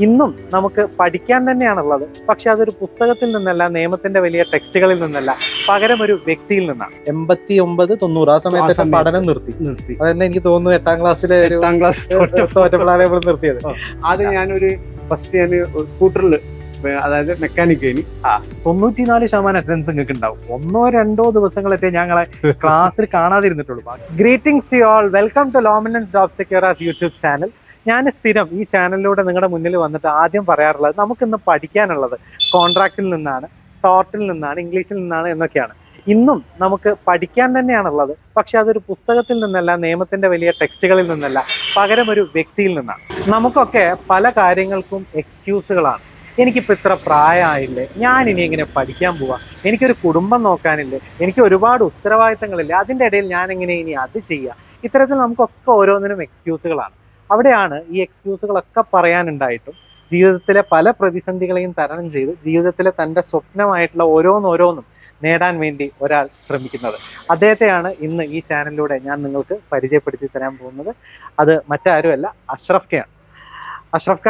ഇന്നും നമുക്ക് പഠിക്കാൻ തന്നെയാണുള്ളത്. പക്ഷെ അതൊരു പുസ്തകത്തിൽ നിന്നല്ല, നിയമത്തിന്റെ വലിയ ടെക്സ്റ്റുകളിൽ നിന്നല്ല, പകരം ഒരു വ്യക്തിയിൽ നിന്നാണ്. 89, 90 ആ സമയത്ത് പഠനം നിർത്തി. അതെന്നെ എനിക്ക് തോന്നുന്നു 8ാം ക്ലാസ്സിലെ തോറ്റപ്പോഴാണ് നിർത്തിയത്. അത് ഞാനൊരു ഫസ്റ്റ് ഞാൻ സ്കൂട്ടറിൽ, അതായത് മെക്കാനിക്കേനി 94% അറ്റൻഡൻസ് നിങ്ങൾക്ക് ഉണ്ടാവും. 1-2 ദിവസങ്ങളൊക്കെ ഞങ്ങളെ ക്ലാസ്സിൽ കാണാതിരുന്നിട്ടുള്ളൂ. Greetings to all, welcome to luminance job secures YouTube channel. ഞാൻ സ്ഥിരം ഈ ചാനലിലൂടെ നിങ്ങളുടെ മുന്നിൽ വന്നിട്ട് ആദ്യം പറയാറുള്ളത്, നമുക്കിന്ന് പഠിക്കാനുള്ളത് കോൺട്രാക്റ്റിൽ നിന്നാണ്, ടോർട്ടിൽ നിന്നാണ്, ഇംഗ്ലീഷിൽ നിന്നാണ് എന്നൊക്കെയാണ്. ഇന്നും നമുക്ക് പഠിക്കാൻ തന്നെയാണുള്ളത്. പക്ഷെ അതൊരു പുസ്തകത്തിൽ നിന്നല്ല, നിയമത്തിന്റെ വലിയ ടെക്സ്റ്റുകളിൽ നിന്നല്ല, പകരം ഒരു വ്യക്തിയിൽ നിന്നാണ്. നമുക്കൊക്കെ പല കാര്യങ്ങൾക്കും എക്സ്ക്യൂസുകളാണ്. എനിക്കിപ്പോൾ ഇത്ര പ്രായമായില്ലേ, ഞാൻ ഇനി എങ്ങനെ പഠിക്കാൻ പോവാം, എനിക്കൊരു കുടുംബം നോക്കാനില്ലേ, എനിക്ക് ഒരുപാട് ഉത്തരവാദിത്തങ്ങളില്ലേ, അതിൻ്റെ ഇടയിൽ ഞാൻ എങ്ങനെ ഇനി അത് ചെയ്യുക. ഇത്തരത്തിൽ നമുക്കൊക്കെ ഓരോന്നിനും എക്സ്ക്യൂസുകളാണ്. അവിടെയാണ് ഈ എക്സ്ക്യൂസുകളൊക്കെ പറയാനുണ്ടായിട്ടും ജീവിതത്തിലെ പല പ്രതിസന്ധികളെയും തരണം ചെയ്ത് ജീവിതത്തിലെ തൻ്റെ സ്വപ്നമായിട്ടുള്ള ഓരോന്നോരോന്നും നേടാൻ വേണ്ടി ഒരാൾ ശ്രമിക്കുന്നത്. അദ്ദേഹത്തെയാണ് ഇന്ന് ഈ ചാനലിലൂടെ ഞാൻ നിങ്ങൾക്ക് പരിചയപ്പെടുത്തി തരാൻ പോകുന്നത്. അത് മറ്റാരുമല്ല, അഷ്റഫ് ഖയാണ്. അഷ്റഫ്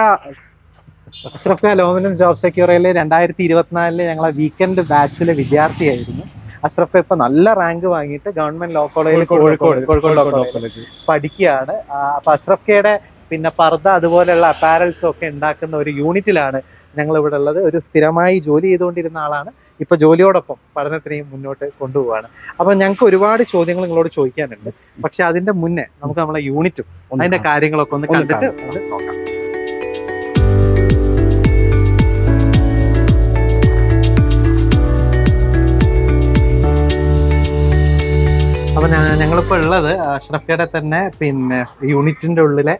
ഖ ലോമിനൻസ് ജോബ് സെക്യൂറിൽ 2024 ഞങ്ങളെ വീക്കെൻഡ് ബാച്ചിലെ വിദ്യാർത്ഥിയായിരുന്നു. അഷ്റഫ് ഖ ഇപ്പൊ നല്ല റാങ്ക് വാങ്ങിയിട്ട് ഗവൺമെന്റ് ലോ കോളേജിൽ കോഴിക്കോട് ലോ കോളേജ് പഠിക്കുകയാണ്. അപ്പൊ അഷ്റഫ് ഖയുടെ പിന്നെ പർദ്ദ അതുപോലെയുള്ള അപ്പാരൽസും ഒക്കെ ഉണ്ടാക്കുന്ന ഒരു യൂണിറ്റിലാണ് ഞങ്ങൾ ഇവിടെ ഉള്ളത്. ഒരു സ്ഥിരമായി ജോലി ചെയ്തുകൊണ്ടിരുന്ന ആളാണ്. ഇപ്പൊ ജോലിയോടൊപ്പം പഠനത്തിനെയും മുന്നോട്ട് കൊണ്ടുപോവാണ്. അപ്പൊ ഞങ്ങൾക്ക് ഒരുപാട് ചോദ്യങ്ങൾ നിങ്ങളോട് ചോദിക്കാനുണ്ട്. പക്ഷെ അതിന്റെ മുന്നേ നമുക്ക് നമ്മളെ യൂണിറ്റും അതിന്റെ കാര്യങ്ങളൊക്കെ ഒന്ന് കണ്ടിട്ട് നോക്കാം. അപ്പൊ ഞങ്ങളിപ്പോ ഉള്ളത് അഷ്റഫ് ഖയുടെ തന്നെ പിന്നെ യൂണിറ്റിന്റെ ഉള്ളിലെ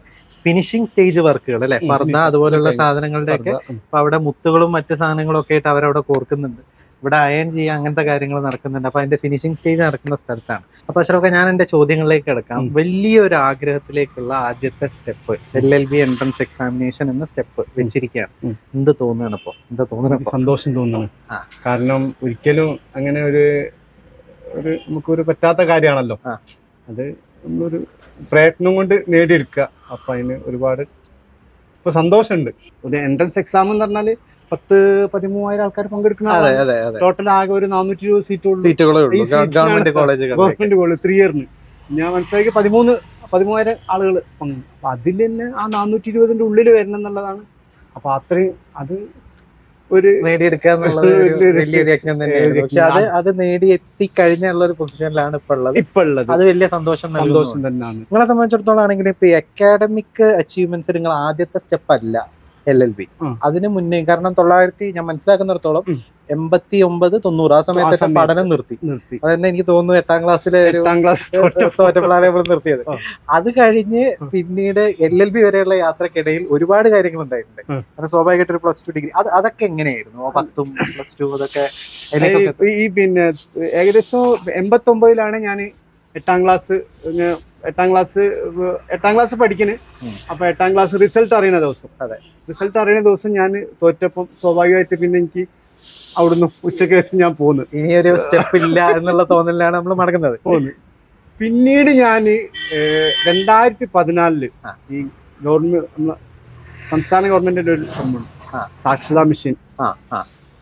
ഫിനിഷിംഗ് സ്റ്റേജ് വർക്കുകൾ അല്ലെ, പർദ്ദ അതുപോലുള്ള സാധനങ്ങളുടെ ഒക്കെ. അപ്പൊ അവിടെ മുത്തുകളും മറ്റു സാധനങ്ങളും ഒക്കെ ആയിട്ട് അവരവിടെ കോർക്കുന്നുണ്ട്. ഇവിടെ അയൺ ചെയ്യുക, അങ്ങനത്തെ കാര്യങ്ങൾ നടക്കുന്നുണ്ട്. അപ്പൊ അതിന്റെ ഫിനിഷിംഗ് സ്റ്റേജ് നടക്കുന്ന സ്ഥലത്താണ്. അപ്പൊ അഷ്റഫ് ഖ, ഞാൻ എന്റെ ചോദ്യങ്ങളിലേക്ക് കിടക്കാം. വലിയൊരു ആഗ്രഹത്തിലേക്കുള്ള ആദ്യത്തെ സ്റ്റെപ്പ് LLB എൻട്രൻസ് എക്സാമിനേഷൻ എന്ന സ്റ്റെപ്പ് വെച്ചിരിക്കുകയാണ്. എന്ത് തോന്നുകയാണ് ഇപ്പൊ? എന്താ തോന്നുന്നത്? സന്തോഷം തോന്നുന്നു. കാരണം ഒരിക്കലും അങ്ങനെ ഒരു നമുക്കൊരു പറ്റാത്ത കാര്യമാണല്ലോ. അത് ഒരു പ്രയത്നം കൊണ്ട് നേടിയെടുക്കുക. അപ്പൊ അതിന് ഒരുപാട് ഇപ്പൊ സന്തോഷമുണ്ട്. ഒരു എൻട്രൻസ് എക്സാം എന്ന് പറഞ്ഞാല് 10-13,000 ആൾക്കാർ പങ്കെടുക്കുന്ന, ടോട്ടൽ ആകെ ഒരു 420 സീറ്റുകളേ ഗവൺമെന്റ് കോളേജ് 3 ഇയറിന്. ഞാൻ മനസ്സിലാക്കി 13,000 ആളുകൾ പങ്കെടുക്കും. അപ്പൊ അതിൽ തന്നെ ആ 420 ഉള്ളിൽ വരണം എന്നുള്ളതാണ്. അപ്പൊ അത്രയും അത് ഒരു നേടിയെടുക്കുക എന്നുള്ളത് വലിയൊരു യജ്ഞം തന്നെയാണ്. പക്ഷെ അത് നേടി എത്തിക്കഴിഞ്ഞുള്ള ഒരു പൊസിഷനിലാണ് ഇപ്പൊ ഉള്ളത്. അത് വലിയ സന്തോഷം തന്നെയാണ്. നിങ്ങളെ സംബന്ധിച്ചിടത്തോളം ആണെങ്കിൽ ഇപ്പൊ അക്കാഡമിക് അച്ചീവ്മെന്റ്സ് നിങ്ങൾ ആദ്യത്തെ സ്റ്റെപ്പ് അല്ല LLB. അതിന് മുന്നേ, കാരണം ഞാൻ മനസ്സിലാക്കുന്നിടത്തോളം 89, 90 ആ സമയത്ത് പഠനം നിർത്തി. അതെന്നെ എനിക്ക് തോന്നുന്നു 8ാം ക്ലാസ്സിലെ തോറ്റപ്പോഴാണ് നിർത്തിയത്. അത് കഴിഞ്ഞ് പിന്നീട് LLB വരെയുള്ള യാത്രക്കിടയിൽ ഒരുപാട് കാര്യങ്ങൾ ഉണ്ടായിട്ടുണ്ട്. കാരണം സ്വാഭാവികമായിട്ട് ഒരു +2 ഡിഗ്രി അതൊക്കെ എങ്ങനെയായിരുന്നു? 10ഉം +2 അതൊക്കെ ഈ പിന്നെ ഏകദേശം 89ലാണ് ഞാൻ 8ാം ക്ലാസ് പഠിക്കുന്നത്. അപ്പൊ 8ാം ക്ലാസ് റിസൾട്ട് അറിയുന്ന ദിവസം ഞാൻ തോറ്റപ്പം സ്വാഭാവികമായിട്ട് പിന്നെ എനിക്ക് അവിടുന്ന് ഉച്ചയ്ക്ക് ശേഷം ഞാൻ പോന്നു. ഇനിയൊരു സ്റ്റെപ്പ് ഇല്ല എന്നുള്ള തോന്നലാണ് നമ്മൾ മടങ്ങുന്നത്. പിന്നീട് ഞാൻ 2014 ഈ സംസ്ഥാന ഗവൺമെന്റിന്റെ ഒരു സംഭവം സാക്ഷരതാ മിഷൻ,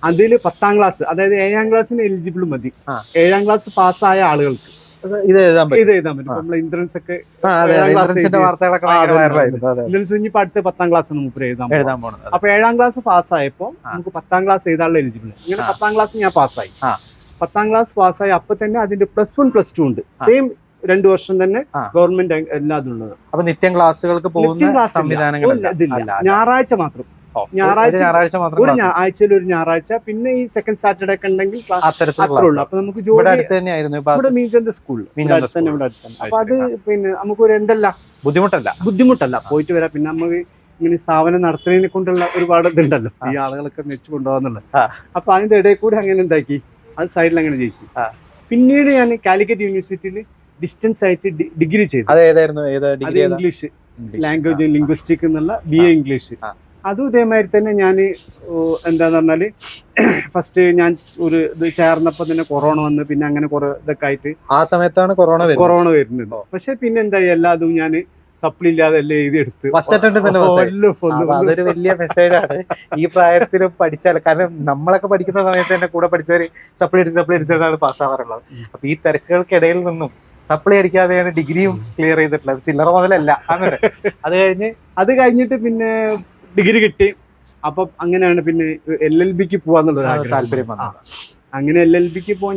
അതിൽ 10ാം ക്ലാസ്, അതായത് 7ാം ക്ലാസ്സിന് എലിജിബിൾ മതി. 7ാം ക്ലാസ് പാസ്സായ ആളുകൾക്ക് ഇത് എഴുതാൻ പറ്റും. നമ്മളെ ഇൻഷുറൻസ് ഒക്കെ ഇനിയിപ്പോ അടുത്ത 10ാം ക്ലാസ് നമുക്ക് എഴുതാൻ പോകണം. അപ്പൊ 7ാം ക്ലാസ് പാസ്സായപ്പോ നമുക്ക് 10ാം ക്ലാസ് എഴുതാനുള്ള എലിജിബിൾ. ഇങ്ങനെ 10ാം ക്ലാസ് ഞാൻ പാസ്സായി. 10ാം ക്ലാസ് പാസ്സായി. അപ്പൊ തന്നെ അതിന്റെ +1 +2 ഉണ്ട്. സെയിം 2 വർഷം തന്നെ ഗവൺമെന്റ് എല്ലാതും ഉള്ളത്. അപ്പൊ നിത്യം ക്ലാസ്സുകൾക്ക് പോകുന്ന സംവിധാനങ്ങളില്ല. ഞായറാഴ്ച മാത്രം. ആഴ്ചയിൽ ഒരു ഞായറാഴ്ച, പിന്നെ ഈ സെക്കൻഡ് സാറ്റർഡേ ഒക്കെ ഉണ്ടെങ്കിൽ അത്രയുള്ളൂ. അപ്പൊ നമുക്ക് ഇവിടെ മീൻചന്ത സ്കൂളിൽ. അപ്പൊ അത് പിന്നെ നമുക്കൊരു ബുദ്ധിമുട്ടല്ല പോയിട്ട് വരാം. പിന്നെ നമുക്ക് ഇങ്ങനെ സ്ഥാപനം നടത്തുന്നതിനെ കൊണ്ടുള്ള ഒരുപാട് ഇതുണ്ടല്ലോ, ഈ ആളുകളൊക്കെ മെച്ചു കൊണ്ടുപോകാന്നുള്ളത്. അപ്പൊ അതിന്റെ ഇടയിൽ കൂടെ അങ്ങനെ എന്താക്കി, അത് സൈഡിൽ അങ്ങനെ ജയിച്ചു. പിന്നീട് ഞാൻ കാലിക്കറ്റ് യൂണിവേഴ്സിറ്റിയിൽ ഡിസ്റ്റൻസ് ആയിട്ട് ഡിഗ്രി ചെയ്തു. ഇംഗ്ലീഷ് ലാംഗ്വേജ് ലിംഗ്വിസ്റ്റിക് എന്നുള്ള BA ഇംഗ്ലീഷ്. അതും ഇതേമാതിരി തന്നെ ഞാൻ എന്താന്ന് പറഞ്ഞാല് ഫസ്റ്റ് ഞാൻ ഒരു ഇത് ചേർന്നപ്പോ തന്നെ കൊറോണ വന്ന്, പിന്നെ അങ്ങനെ കുറെ ഇതൊക്കെ ആയിട്ട് ആ സമയത്താണ് കൊറോണ വരുന്നത്. പക്ഷെ പിന്നെ എന്തായി, എല്ലാതും ഞാൻ സപ്ലി ഇല്ലാതെ എല്ലാം എഴുതിയെടുത്ത് ഫസ്റ്റ് അറ്റംപ്റ്റ് തന്നെ അതൊരു വലിയ മെസ്സേജാണ് ഈ പ്രായത്തിൽ പഠിച്ചാൽ. കാരണം നമ്മളൊക്കെ പഠിക്കുന്ന സമയത്ത് തന്നെ കൂടെ പഠിച്ചവര് സപ്ലി അടിച്ചിട്ടാണ് പാസ്സാവാറുള്ളത്. അപ്പൊ ഈ തിരക്കുകൾക്കിടയിൽ നിന്നും സപ്ലി അടിക്കാതെയാണ് ഡിഗ്രിയും ക്ലിയർ ചെയ്തിട്ടുള്ളത്. ചില്ലറ മുതലല്ല അങ്ങനെ. അത് കഴിഞ്ഞിട്ട് പിന്നെ ഡിഗ്രി കിട്ടി. അപ്പൊ അങ്ങനെയാണ് പിന്നെ LLBക്ക് പോവാന്നുള്ളത് താല്പര്യം വന്നത്. അങ്ങനെ LLBക്ക് പോവാൻ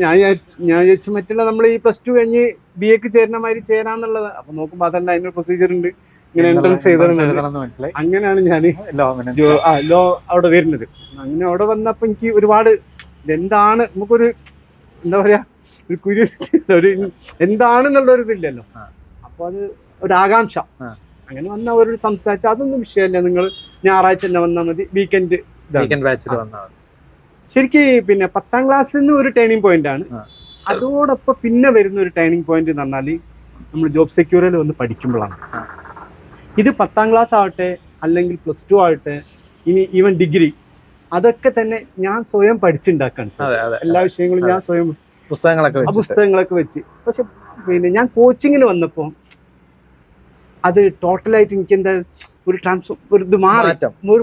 ഞാൻ വിചാരിച്ചു മറ്റുള്ള നമ്മൾ ഈ +2 കഴിഞ്ഞ് BAക്ക് ചേരുന്ന മാതിരി ചേരാന്നുള്ളത്. അപ്പൊ നോക്കുമ്പോ അതല്ല, അതിനൊരു പ്രൊസീജിയർ ഉണ്ട്, ഇങ്ങനെ എൻട്രൻസ് ചെയ്തത്. അങ്ങനെയാണ് ഞാൻ ലോ അവിടെ വരുന്നത്. അങ്ങനെ അവിടെ വന്നപ്പോ എനിക്ക് ഒരുപാട് എന്താണ് നമുക്കൊരു എന്താ പറയാ ഒരു ക്യൂരിയോസിറ്റി, ഒരു എന്താണെന്നുള്ള ഒരു ഇതില്ലല്ലോ. അപ്പൊ അത് ഒരു ആകാംക്ഷ. അങ്ങനെ വന്ന അവരോട് സംസാരിച്ചു. അതൊന്നും വിഷയമല്ല, നിങ്ങൾ ഞായറാഴ്ച തന്നെ വന്നാൽ മതി, വീക്കെൻഡ് ബാച്ചിൽ വന്നാൽ. ശരിക്ക് പിന്നെ 10ാം ക്ലാസ്സിൽ നിന്ന് ഒരു ടേണിംഗ് പോയിന്റ് ആണ്. അതോടൊപ്പം പിന്നെ വരുന്ന ഒരു ടേണിംഗ് പോയിന്റ് എന്ന് പറഞ്ഞാൽ നമ്മൾ ജോബ് സെക്യൂറിൽ വന്ന് പഠിക്കുമ്പോഴാണ്. ഇത് 10ാം ക്ലാസ് ആവട്ടെ, അല്ലെങ്കിൽ +2 ആവട്ടെ, ഇനി ഈവൻ ഡിഗ്രി, അതൊക്കെ തന്നെ ഞാൻ സ്വയം പഠിച്ചുണ്ടാക്കാണ്. എല്ലാ വിഷയങ്ങളും ഞാൻ സ്വയം പുസ്തകങ്ങളൊക്കെ വെച്ച്. പക്ഷെ പിന്നെ ഞാൻ കോച്ചിങ്ങിന് വന്നപ്പോൾ അത് ടോട്ടലായിട്ട് എനിക്ക് എന്താ ഒരു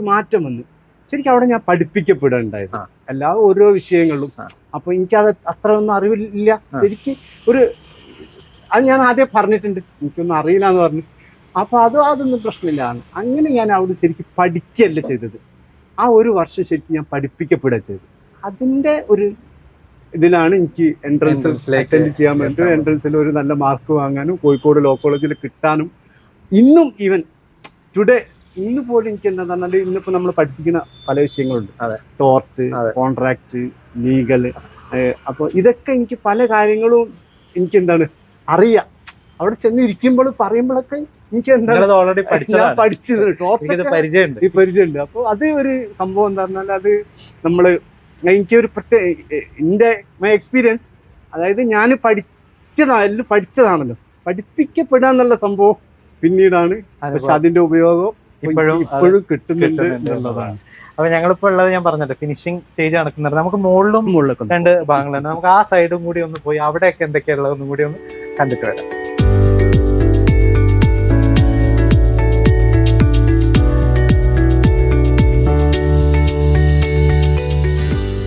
മാറ്റം വന്നു. ശരിക്കും അവിടെ ഞാൻ പഠിപ്പിക്കപ്പെടാനുണ്ടായിരുന്നു എല്ലാ ഓരോ വിഷയങ്ങളും. അപ്പൊ എനിക്കത് അത്ര ഒന്നും അറിവില്ല. ശരിക്കും അത് ഞാൻ ആദ്യം പറഞ്ഞിട്ടുണ്ട്, എനിക്കൊന്നും അറിയില്ല എന്ന് പറഞ്ഞു. അപ്പൊ അതൊന്നും പ്രശ്നമില്ല. അങ്ങനെ ഞാൻ അവിടെ ശരിക്കും പഠിക്കുകയല്ല ചെയ്തത്. ആ ഒരു വർഷം ശരിക്കും ഞാൻ പഠിപ്പിക്കപ്പെടുക ചെയ്തത്. അതിന്റെ ഒരു ഇതിലാണ് എനിക്ക് എൻട്രൻസ് അറ്റൻഡ് ചെയ്യാൻ വേണ്ടി, എൻട്രൻസിൽ ഒരു നല്ല മാർക്ക് വാങ്ങാനും കോഴിക്കോട് ലോ കോളേജിൽ കിട്ടാനും. ഇന്നും ഈവൻ ടുഡേ ഇന്ന് പോലും എനിക്ക് എന്താ പറഞ്ഞാൽ ഇന്നിപ്പോ നമ്മൾ പഠിപ്പിക്കുന്ന പല വിഷയങ്ങളുണ്ട്. Tort, contract, legal. അപ്പോൾ ഇതൊക്കെ എനിക്ക് പല കാര്യങ്ങളും എനിക്ക് എന്താണ് അറിയാം. അവിടെ ചെന്ന് ഇരിക്കുമ്പോൾ പറയുമ്പോഴൊക്കെ എനിക്ക് എന്താണ് പഠിച്ചത് പരിചയമുണ്ട്. അപ്പോൾ അത് ഒരു സംഭവം എന്താ പറഞ്ഞാൽ അത് നമ്മള് എനിക്കൊരു എൻ്റെ മൈ എക്സ്പീരിയൻസ്, അതായത് ഞാൻ പഠിച്ചതാണല്ലോ, പഠിപ്പിക്കപ്പെടുക എന്നുള്ള സംഭവം പിന്നീടാണ്. പക്ഷെ അതിന്റെ ഉപയോഗം ഇപ്പോഴും കിട്ടുന്നുണ്ട് എന്നുള്ളതാണ്. അപ്പൊ ഞങ്ങളിപ്പോ ഉള്ളത് ഞാൻ പറഞ്ഞിട്ട് ഫിനിഷിംഗ് സ്റ്റേജ് നടക്കുന്നുണ്ട്. നമുക്ക് മുകളിലും 2 ഭാഗങ്ങളുണ്ട്. നമുക്ക് ആ സൈഡും കൂടി ഒന്ന് പോയി അവിടെയൊക്കെ എന്തൊക്കെയുള്ളതെന്നും കൂടി ഒന്ന് കണ്ടിട്ട് വരാം.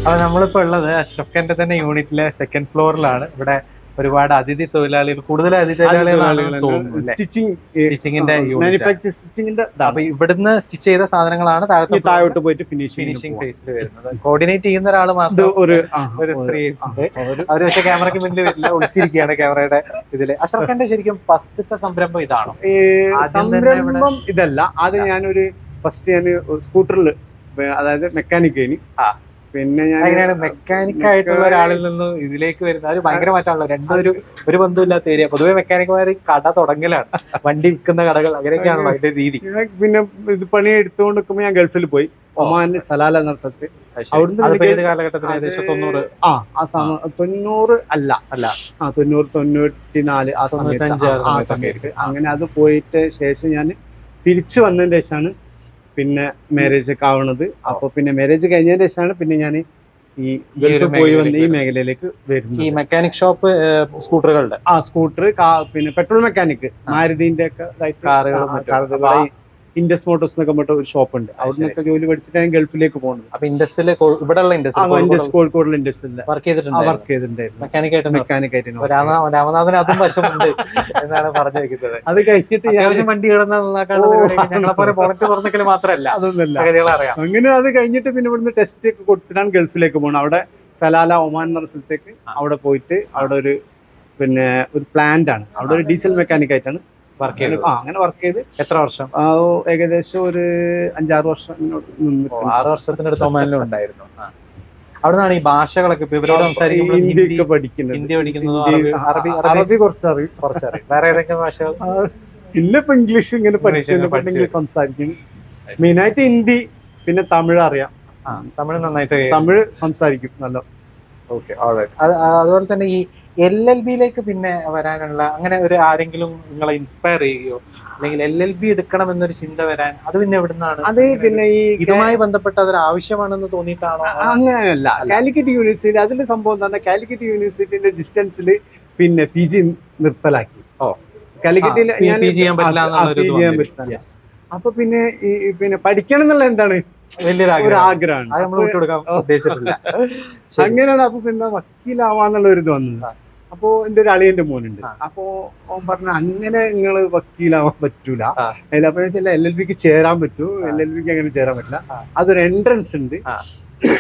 അപ്പൊ നമ്മളിപ്പോ ഉള്ളത് അഷ്റഫ് ഖാന്റെ തന്നെ യൂണിറ്റിലെ 2nd ഫ്ലോറിലാണ്. ഇവിടെ ഒരുപാട് അതിഥി തൊഴിലാളികൾ, കൂടുതൽ അതിഥി തൊഴിലാളികളാണ് തോന്നുന്നു. സ്റ്റിച്ചിങ്ങിന്റെ അപ്പൊ ഇവിടുന്ന് സ്റ്റിച്ച് ചെയ്ത സാധനങ്ങളാണ് താഴോട്ട് പോയിട്ട് ഫിനിഷിംഗ് ഫേസിൽ വരുന്നത്. കോർഡിനേറ്റ് ചെയ്യുന്ന ഒരാൾ മാത്രം ഒരു സ്ത്രീ ഉണ്ട്. അവര് പക്ഷെ ക്യാമറയ്ക്ക് മുന്നിൽ വരില്ല, ഒളിച്ചിരിക്കുകയാണ് ക്യാമറയുടെ ഇതില്. അഷ്റഫ് ഖാന്റെ ശരിക്കും ഫസ്റ്റത്തെ സംരംഭം ഇതാണോ? സംരംഭം ഇതല്ല. അത് ഞാനൊരു ഫസ്റ്റ് ഞാൻ സ്കൂട്ടറിൽ, അതായത് മെക്കാനിക്കേനി. പിന്നെ ഞാൻ മെക്കാനിക് ആയിട്ടുള്ള ഒരാളിൽ നിന്ന് ഇതിലേക്ക് വരുന്ന ഒരു ഭയങ്കര മാറ്റമാണല്ലോ. രണ്ടും ഒരു ബന്ധമില്ലാത്ത ഏരിയ. പൊതുവെ മെക്കാനിക്കുമാർ കട തുടങ്ങലാണ്, വണ്ടി വിൽക്കുന്ന കടകൾ, അങ്ങനെയൊക്കെയാണല്ലോ അതിന്റെ രീതി. പിന്നെ ഇത് പണി എടുത്തുകൊണ്ട് നിൽക്കുമ്പോൾ ഞാൻ ഗൾഫിൽ പോയി, ഒമാനിൽ സലാല എന്ന സ്ഥലത്ത്. അവിടുന്ന് ഏത് കാലഘട്ടത്തിൽ? ഏകദേശം 90 90 അല്ല 90 94 ആ സമയത്ത്. അങ്ങനെ അത് പോയിട്ട് ശേഷം ഞാൻ തിരിച്ചു വന്നതിന് ശേഷമാണ് പിന്നെ മാരേജ് ഒക്കെ ആവണത്. അപ്പൊ പിന്നെ മാരേജ് കഴിഞ്ഞതിന് ശേഷമാണ് പിന്നെ ഞാൻ ഈ ഗൾഫിൽ പോയി വന്ന് ഈ മേഖലയിലേക്ക് വരുന്നത്. ഈ മെക്കാനിക് ഷോപ്പ് സ്കൂട്ടറുകളുടെ സ്കൂട്ടർ, പിന്നെ പെട്രോൾ മെക്കാനിക്, മാരുതിന്റെ ഒക്കെ കാറുകൾ, ഇൻഡസ് മോട്ടോഴ്സ് എന്നൊക്കെ പറഞ്ഞ ഒരു ഷോപ്പ് ഉണ്ട്. അവിടെ നിന്നൊക്കെ ജോലി പഠിച്ചിട്ട് ഞാൻ ഗൾഫിലേക്ക് പോകുന്നത്. അപ്പൊ ഇൻഡസ്ട്രിയിൽ ഇവിടെയുള്ള കോഴിക്കോടുള്ള ഇൻഡസ്ട്രിയിൽ വർക്ക് ചെയ്തിട്ടുണ്ടായിരുന്നു. മെക്കാനിക്കായിട്ട് രാമനാഥന് അതും വശമുണ്ട് എന്നാണ് പറഞ്ഞു വെക്കുന്നത്. അത് കഴിഞ്ഞിട്ട് അത്യാവശ്യം വണ്ടി ഞങ്ങളെ പോലെ പുറത്ത് തുറന്നിക്കൽ മാത്രമല്ല, അതൊന്നല്ല അറിയാം. അങ്ങനെ അത് കഴിഞ്ഞിട്ട് പിന്നെ ഇവിടുന്ന് ടെസ്റ്റ് ഒക്കെ കൊടുത്തിട്ടാണ് ഗൾഫിലേക്ക് പോകുന്നത്. അവിടെ സലാല ഒമാൻ എന്ന സ്ഥലത്തേക്ക് അവിടെ പോയിട്ട് അവിടെ ഒരു പിന്നെ ഒരു പ്ലാന്റ് ആണ്. അവിടെ ഒരു ഡീസൽ മെക്കാനിക് ആയിട്ടാണ് വർക്ക് ചെയ്ത്. അങ്ങനെ വർക്ക് ചെയ്ത് എത്ര വർഷം? ഏകദേശം ഒരു 5-6 വർഷം. 6 വർഷത്തിനടുത്ത് ഒമാനിലും ഉണ്ടായിരുന്നു. അവിടുന്നാണ് ഈ ഭാഷകളൊക്കെ ഇവരോട് സംസാരിക്കുമ്പോൾ ഹിന്ദി പഠിക്കുന്നത്, അറബി കുറച്ചറിയും. വേറെ ഏതൊക്കെ ഭാഷകൾ? പിന്നെ ഇപ്പൊ ഇംഗ്ലീഷ് ഇങ്ങനെ പഠിച്ചു സംസാരിക്കും. മെയിനായിട്ട് ഹിന്ദി, പിന്നെ തമിഴ് അറിയാം. തമിഴ് നന്നായിട്ട് തമിഴ് സംസാരിക്കും നല്ല. ഓക്കെ, അതുപോലെ തന്നെ ഈ LLBയിലേക്ക് പിന്നെ വരാനുള്ള അങ്ങനെ ഒരു ആരെങ്കിലും നിങ്ങളെ ഇൻസ്പയർ ചെയ്യുകയോ അല്ലെങ്കിൽ LLB എടുക്കണം എന്നൊരു ചിന്ത വരാൻ അത് പിന്നെ എവിടുന്നാണ്? അത് പിന്നെ ഈ ഇതുമായി ബന്ധപ്പെട്ട് അതൊരു ആവശ്യമാണെന്ന് തോന്നിയിട്ടാണോ? അങ്ങനെയല്ല. കാലിക്കറ്റ് യൂണിവേഴ്സിറ്റി അതിന്റെ സംഭവം തന്നെ, കാലിക്കറ്റ് യൂണിവേഴ്സിറ്റിന്റെ ഡിസ്റ്റൻസിൽ പിന്നെ PG നിർത്തലാക്കി. കാലിക്കറ്റിൽ ഞാൻ ചെയ്യാൻ പറ്റില്ല എന്നുള്ളൊരു ഇത് ചെയ്യാൻ വന്നില്ല. പറ്റില്ല. Yes. അപ്പൊ പിന്നെ ഈ പിന്നെ പഠിക്കണം എന്നുള്ള എന്താണ് വലിയൊരു ഒരു ആഗ്രഹം. ആഗ്രഹമാണ്. അത് നമ്മൾ വിട്ടുകൊടുക്കാൻ ഉദ്ദേശിച്ചിട്ടില്ല. അങ്ങനെയാണ്. അപ്പൊ പിന്നെ വക്കീലാവാന്നുള്ള ഒരു ഇത് വന്നത്. അപ്പോ എന്റെ ഒരു അളിയന്റെ മോനുണ്ട്. അപ്പോ അവൻ പറഞ്ഞു അങ്ങനെ നിങ്ങള് വക്കീലാവാൻ പറ്റൂല. അപ്പൊ LLBക്ക് ചേരാൻ പറ്റൂ, LLBക്ക് അങ്ങനെ ചേരാൻ പറ്റില്ല. അതൊരു എൻട്രൻസ് ഉണ്ട്.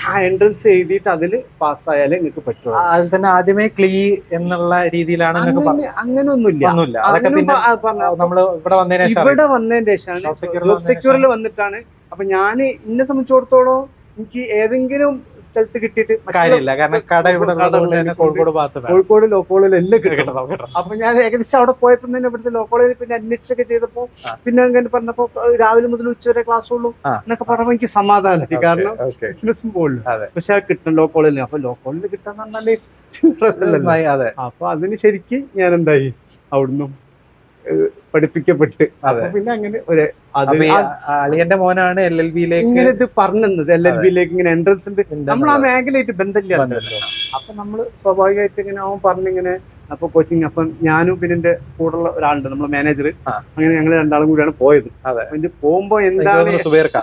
ആ എൻട്രൻസ് എഴുതിയിട്ട് അതില് പാസ്സായാലേ നിങ്ങൾക്ക് പറ്റുള്ളൂ. അതിൽ തന്നെ ആദ്യമേ ക്ലീ എന്നുള്ള രീതിയിലാണ് അങ്ങനെയൊന്നുമില്ല. നമ്മള് ഇവിടെ വന്നതിന് ശേഷമാണ് ജോബ് സെക്യൂറിൽ വന്നിട്ടാണ്. അപ്പൊ ഞാൻ എന്നെ സംബന്ധിച്ചിടത്തോളം എനിക്ക് ഏതെങ്കിലും സ്ഥലത്ത് കിട്ടിയിട്ട് കാര്യമില്ല. കാരണം കട ഇവിടെ കോഴിക്കോട് ലോ കോളേജിൽ എല്ലാം കിട്ടണം. അപ്പൊ ഞാൻ ഏകദേശം അവിടെ പോയപ്പോ തന്നെ ഇവിടുത്തെ ലോ കോളേജിൽ പിന്നെ അന്വേഷിച്ചൊക്കെ ചെയ്തപ്പോ പിന്നെ അങ്ങനെ പറഞ്ഞപ്പോ രാവിലെ മുതൽ ഉച്ചവരെ ക്ലാസ് ഉള്ളൂ എന്നൊക്കെ പറയുമ്പോ എനിക്ക് സമാധാനമായി. കാരണം ബിസിനസ്സും പോകുള്ളൂ. പക്ഷെ അത് കിട്ടണം ലോ കോളേജിൽ. അപ്പൊ ലോ കോളേജിൽ കിട്ടാന്ന് പറഞ്ഞാല് അപ്പൊ അതിന് ശരിക്ക് ഞാൻ എന്തായി അവിടുന്ന് പഠിപ്പിക്കപ്പെട്ട്. പിന്നെ അങ്ങനെ ഒരു അളിയന്റെ മോനാണ് LLBയിലേക്ക് ഇങ്ങനെ ഇത് പറഞ്ഞത്. LLBയിലേക്ക് ഇങ്ങനെ എൻട്രൻസ് ഉണ്ട്. നമ്മൾ ആ മേഖലയായിട്ട് ബന്ധമില്ല. അപ്പൊ നമ്മള് സ്വാഭാവികമായിട്ട് ഇങ്ങനെ അവൻ പറഞ്ഞിങ്ങനെ അപ്പൊ കോച്ചിങ്. അപ്പം ഞാനും പിന്നെ എന്റെ കൂടെയുള്ള ഒരാളുണ്ട്, നമ്മളെ മാനേജർ. അങ്ങനെ ഞങ്ങൾ രണ്ടാളും കൂടിയാണ് പോയത്. ഇത് പോകുമ്പോ എന്താണ് സുബേർക്ക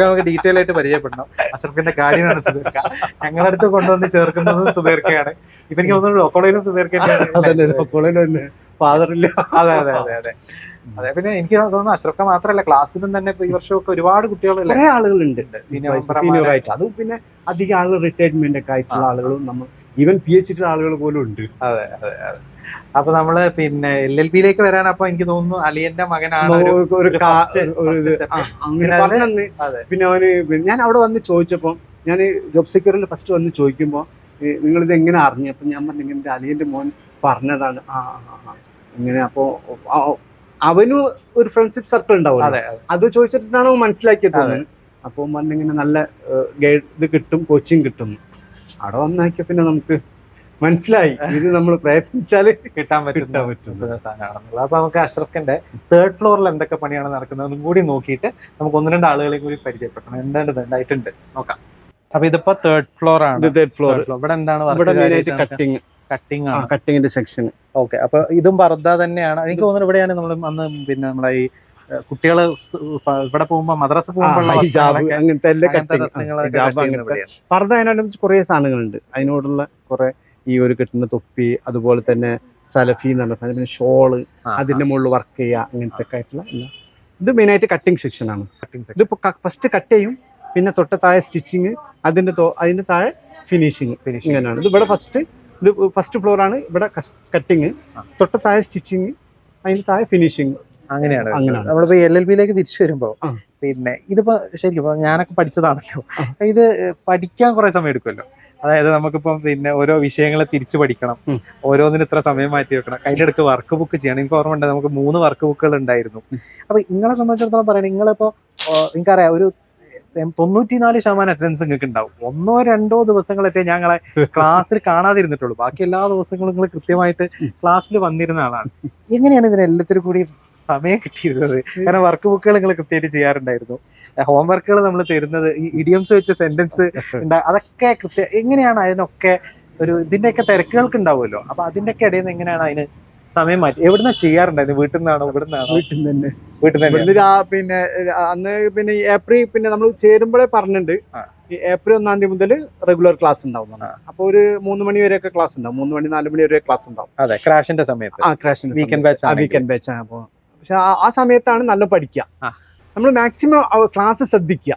നമുക്ക് ഡീറ്റെയിൽ ആയിട്ട് പരിചയപ്പെടണം. അഷ്റഫിന്റെ കാര്യമാണ് സുബേർക്ക. ഞങ്ങളുടെ അടുത്ത് കൊണ്ടുവന്ന് ചേർക്കുന്നത് സുബേർക്കയാണ്. ഇപ്പൊ എനിക്ക് തോന്നുന്നു ലോക്കോളയിലും സുബേർക്കയാണ്. ഫാദറില്ല. അതെ. അതെ, പിന്നെ എനിക്ക് തോന്നുന്നു അഷ്റഫ മാത്രമല്ല, ക്ലാസ്സിലും തന്നെ ഈ വർഷമൊക്കെ ഒരുപാട് കുട്ടികളല്ലേ, കുറെ ആളുകളുണ്ട് സീനിയർ ആയിട്ട്. അതും പിന്നെ അധികം ആളുകൾ റിട്ടയർമെന്റ് ഒക്കെ ആയിട്ടുള്ള ആളുകളും നമ്മൾ ഈവൻ PhD ആളുകൾ പോലും ഉണ്ട്. അതെ. അപ്പൊ നമ്മള് പിന്നെ LLBയിലേക്ക് വരാൻ അപ്പൊ എനിക്ക് തോന്നുന്നു അലിയന്റെ മകനാണ് അങ്ങനെ പറഞ്ഞെന്ന്. പിന്നെ അവന് ഞാൻ അവിടെ വന്ന് ചോദിച്ചപ്പോ, ഞാൻ ജോബ് സെക്യൂറിൽ ഫസ്റ്റ് വന്ന് ചോദിക്കുമ്പോ നിങ്ങളിത് എങ്ങനെ അറിഞ്ഞു? അപ്പൊ ഞാൻ പറഞ്ഞു ഇങ്ങനെ അലിയന്റെ മോൻ പറഞ്ഞതാണ്. ഇങ്ങനെ അപ്പോ അവനും ഒരു ഫ്രണ്ട്ഷിപ്പ് സർക്കിൾ ഉണ്ടാവും. അത് ചോദിച്ചിട്ടാണ് മനസ്സിലാക്കിയത്. അപ്പൊ പറഞ്ഞിങ്ങനെ നല്ല ഗൈഡ് ഇത് കിട്ടും, കോച്ചിങ് കിട്ടും. അവിടെ വന്നാക്കിയ പിന്നെ നമുക്ക് മനസ്സിലായി ഇത് നമ്മൾ പ്രയത്നിച്ചാല് കിട്ടാൻ പറ്റുന്ന സാധനമാണെന്നുള്ളത്. അപ്പൊ നമുക്ക് അഷ്റഫിന്റെ 3rd ഫ്ലോറിൽ എന്തൊക്കെ പണിയാണ് നടക്കുന്നതെന്നും കൂടി നോക്കിയിട്ട് നമുക്ക് 1-2 ആളുകളെ കൂടി പരിചയപ്പെടണം. എന്തായിട്ടുണ്ട് നോക്കാം. അപ്പൊ ഇതിപ്പോ 3rd ഫ്ലോർ ആണ്. ഇവിടെ എന്താണ് കട്ടിങ്ങിന്റെ സെക്ഷൻ. ഓക്കെ. അപ്പൊ ഇതും പർദ്ദ തന്നെയാണ് എനിക്ക് തോന്നുന്നത്. ഇവിടെയാണ് നമ്മൾ അന്ന് പിന്നെ നമ്മളെ ഈ കുട്ടികള് ഇവിടെ പോകുമ്പോ മദ്രസ പോകുമ്പോൾ പർദ്ദ അതിനോട് കുറെ സാധനങ്ങളുണ്ട്. അതിനോടുള്ള കുറെ ഈ ഒരു കെട്ടുന്ന തൊപ്പി, അതുപോലെ തന്നെ സലഫി എന്ന് പറഞ്ഞ സാധനം, പിന്നെ ഷോള്, അതിന്റെ മുകളിൽ വർക്ക് ചെയ്യുക, അങ്ങനത്തെ ഒക്കെ ആയിട്ടുള്ള ഇത് മെയിനായിട്ട് കട്ടിങ് സെക്ഷൻ ആണ്. ഇതിപ്പോ ഫസ്റ്റ് കട്ട് ചെയ്യും, പിന്നെ തൊട്ട താഴെ സ്റ്റിച്ചിങ്, അതിന്റെ താഴെ ഫിനിഷിങ്. ഇങ്ങനെയാണ് ഇത്. ഇവിടെ ഇത് ഫസ്റ്റ് ഫ്ലോർ ആണ്. ഇവിടെ കട്ടിങ്, തൊട്ട താഴെ സ്റ്റിച്ചിങ്, അതിന്റെ താഴെ ഫിനിഷിങ്. അങ്ങനെയാണ്. നമ്മളിപ്പോ LLBയിലേക്ക് തിരിച്ചു വരുമ്പോ പിന്നെ ഇതിപ്പോ ശരിക്കും ഞാനൊക്കെ പഠിച്ചതാണല്ലോ, ഇത് പഠിക്കാൻ കുറെ സമയം എടുക്കുമല്ലോ. അതായത് നമുക്കിപ്പം പിന്നെ ഓരോ വിഷയങ്ങളെ തിരിച്ചു പഠിക്കണം, ഓരോന്നിനും ഇത്ര സമയം മാറ്റി വെക്കണം, അതിൻ്റെ ഇടയ്ക്ക് വർക്ക് ബുക്ക് ചെയ്യണം. എനിക്ക് ഓർമ്മ ഉണ്ട്, നമുക്ക് 3 വർക്ക് ബുക്കുകൾ ഉണ്ടായിരുന്നു. അപ്പൊ നിങ്ങളെ സംബന്ധിച്ചിടത്തോളം പറയണേ, നിങ്ങളിപ്പോ എനിക്കറിയാം ഒരു 94% അറ്റൻഡൻസ് നിങ്ങൾക്ക് ഉണ്ടാവും. 1-2 ദിവസങ്ങളൊക്കെ ഞങ്ങളെ ക്ലാസ്സിൽ കാണാതിരുന്നിട്ടുള്ളൂ. ബാക്കി എല്ലാ ദിവസങ്ങളും നിങ്ങൾ കൃത്യമായിട്ട് ക്ലാസ്സിൽ വന്നിരുന്ന ആളാണ്. എങ്ങനെയാണ് ഇതിനെല്ലാത്തിനും കൂടി സമയം കിട്ടിയിരുന്നത്? കാരണം വർക്ക് ബുക്കുകൾ നിങ്ങൾ കൃത്യമായിട്ട് ചെയ്യാറുണ്ടായിരുന്നു, ഹോംവർക്കുകൾ നമ്മൾ തരുന്നത് ഈ ഇഡിയംസ് വെച്ച സെന്റൻസ് അതൊക്കെ എങ്ങനെയാണ് അതിനൊക്കെ ഇതിന്റെയൊക്കെ തിരക്കുകൾക്ക് ഉണ്ടാവുമല്ലോ. അപ്പൊ അതിന്റെയൊക്കെ ഇടയിൽ നിന്ന് എങ്ങനെയാണ് അതിന് സമയം മാറ്റി? എവിടുന്ന ചെയ്യാറുണ്ടായിരുന്നു? വീട്ടിൽ നിന്നാണോ? വീട്ടിൽ നിന്ന് പിന്നെ അന്ന് പിന്നെ ഏപ്രിൽ പിന്നെ നമ്മൾ ചേരുമ്പോഴേ പറഞ്ഞിട്ടുണ്ട്, ഏപ്രിൽ 1-ാം തീയതി മുതൽ റെഗുലർ ക്ലാസ് ഉണ്ടാവും. അപ്പൊ ഒരു 3 മണി വരെയൊക്കെ ക്ലാസ് ഉണ്ടാവും. 3 മണി 4 മണി വരെ ക്ലാസ് ഉണ്ടാവും. അതെ, ക്രാഷിന്റെ സമയത്ത്. വീക്കെൻഡ് ബാച്ച് ആണ്. അപ്പൊ പക്ഷെ ആ സമയത്താണ് നല്ല പഠിക്കുക. നമ്മൾ മാക്സിമം ക്ലാസ് ശ്രദ്ധിക്കുക.